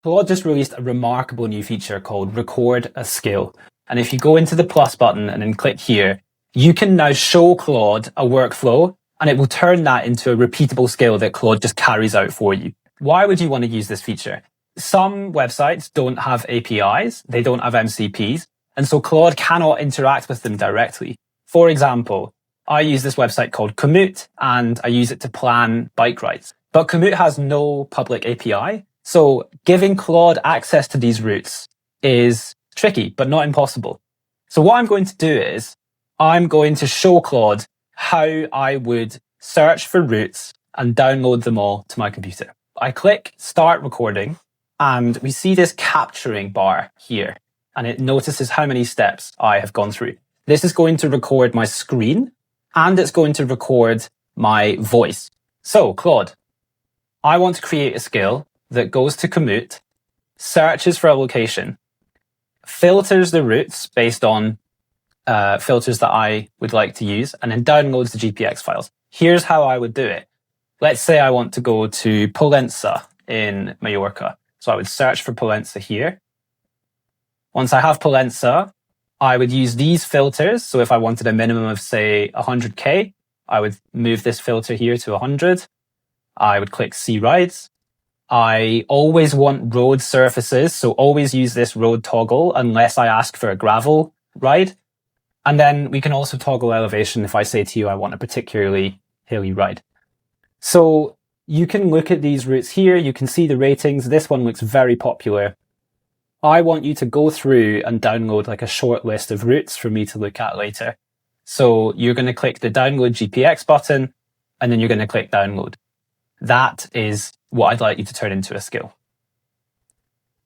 Claude just released a remarkable new feature called Record a Skill. And if you go into the plus button and then click here, you can now show Claude a workflow and it will turn that into a repeatable skill that Claude just carries out for you. Why would you want to use this feature? Some websites don't have APIs, they don't have MCPs, and so Claude cannot interact with them directly. For example, I use this website called Komoot and I use it to plan bike rides. But Komoot has no public API, so giving Claude access to these routes is tricky, but not impossible. So what I'm going to do is I'm going to show Claude how I would search for routes and download them all to my computer. I click Start Recording and we see this capturing bar here and it notices how many steps I have gone through. This is going to record my screen and it's going to record my voice. So Claude, I want to create a skill that goes to Komoot, searches for a location, filters the routes based on filters that I would like to use, and then downloads the GPX files. Here's how I would do it. Let's say I want to go to Pollença in Mallorca. So I would search for Pollença here. Once I have Pollença, I would use these filters. So if I wanted a minimum of, say, 100K, I would move this filter here to 100. I would click See Rides. I always want road surfaces, so always use this road toggle unless I ask for a gravel ride. And then we can also toggle elevation if I say to you I want a particularly hilly ride. So you can look at these routes here, you can see the ratings. This one looks very popular. I want you to go through and download like a short list of routes for me to look at later. So you're going to click the Download GPX button, and then you're going to click Download. That is what I'd like you to turn into a skill.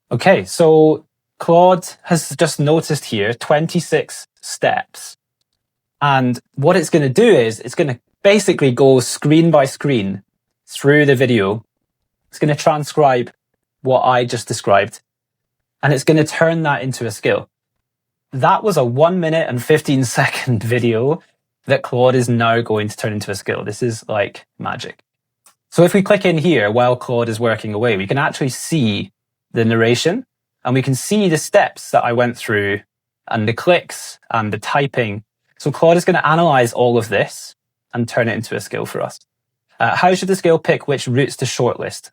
Okay, so Claude has just noticed here 26 steps. And what it's going to do is it's going to basically go screen by screen through the video. It's going to transcribe what I just described, and it's going to turn that into a skill. That was a 1 minute and 15 second video that Claude is now going to turn into a skill. This is like magic. So if we click in here while Claude is working away, we can actually see the narration and we can see the steps that I went through and the clicks and the typing. So Claude is going to analyze all of this and turn it into a skill for us. How should the skill pick which routes to shortlist?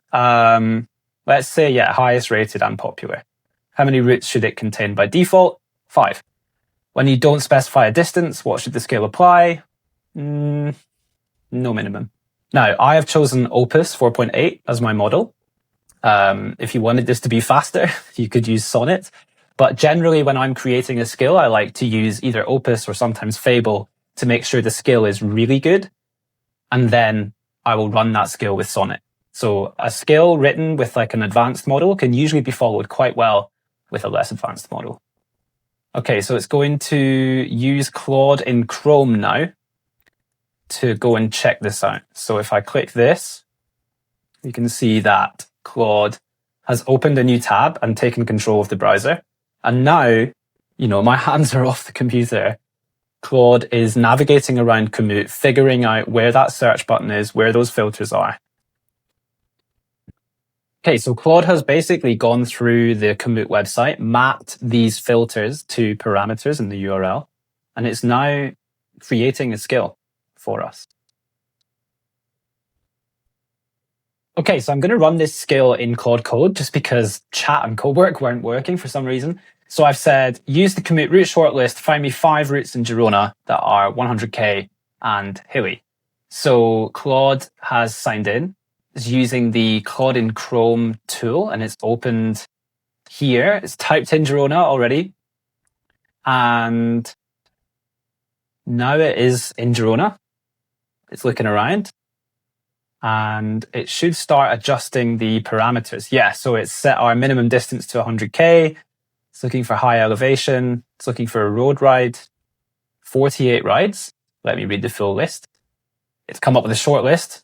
Let's say, highest rated and popular. How many routes should it contain by default? 5. When you don't specify a distance, what should the skill apply? No minimum. Now, I have chosen Opus 4.8 as my model. If you wanted this to be faster, you could use Sonnet. But generally, when I'm creating a skill, I like to use either Opus or sometimes Fable to make sure the skill is really good. And then I will run that skill with Sonnet. So a skill written with like an advanced model can usually be followed quite well with a less advanced model. Okay, so it's going to use Claude in Chrome now to go and check this out. So if I click this, you can see that Claude has opened a new tab and taken control of the browser. And now, my hands are off the computer. Claude is navigating around Komoot, figuring out where that search button is, where those filters are. Okay, so Claude has basically gone through the Komoot website, mapped these filters to parameters in the URL, and it's now creating a skill for us. Okay, so I'm going to run this skill in Claude Code just because chat and Cowork weren't working for some reason. So I've said, use the Komoot route shortlist, find me 5 routes in Girona that are 100K and hilly. So Claude has signed in. It's using the Claude in Chrome tool and it's opened here. It's typed in Girona already. And now it is in Girona. It's looking around. And it should start adjusting the parameters. Yeah, so it's set our minimum distance to 100K. It's looking for high elevation. It's looking for a road ride. 48 rides. Let me read the full list. It's come up with a short list.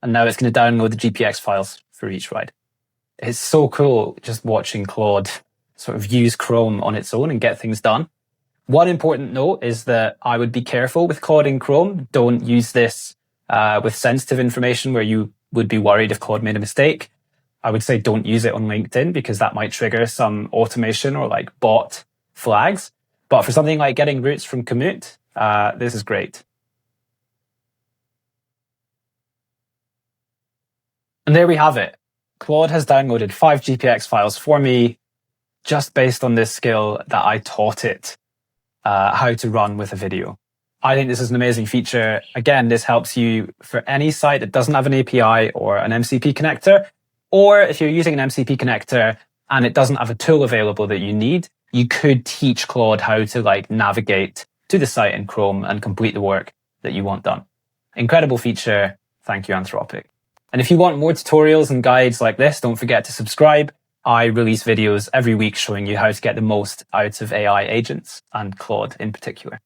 And now it's going to download the GPX files for each ride. It's so cool just watching Claude sort of use Chrome on its own and get things done. One important note is that I would be careful with Claude in Chrome. Don't use this with sensitive information where you would be worried if Claude made a mistake. I would say don't use it on LinkedIn because that might trigger some automation or like bot flags. But for something like getting roots from Komoot, this is great. And there we have it. Claude has downloaded 5 GPX files for me just based on this skill that I taught it how to run with a video. I think this is an amazing feature. Again, this helps you for any site that doesn't have an API or an MCP connector, or if you're using an MCP connector and it doesn't have a tool available that you need, you could teach Claude how to like navigate to the site in Chrome and complete the work that you want done. Incredible feature. Thank you, Anthropic. And if you want more tutorials and guides like this, don't forget to subscribe. I release videos every week showing you how to get the most out of AI agents and Claude in particular.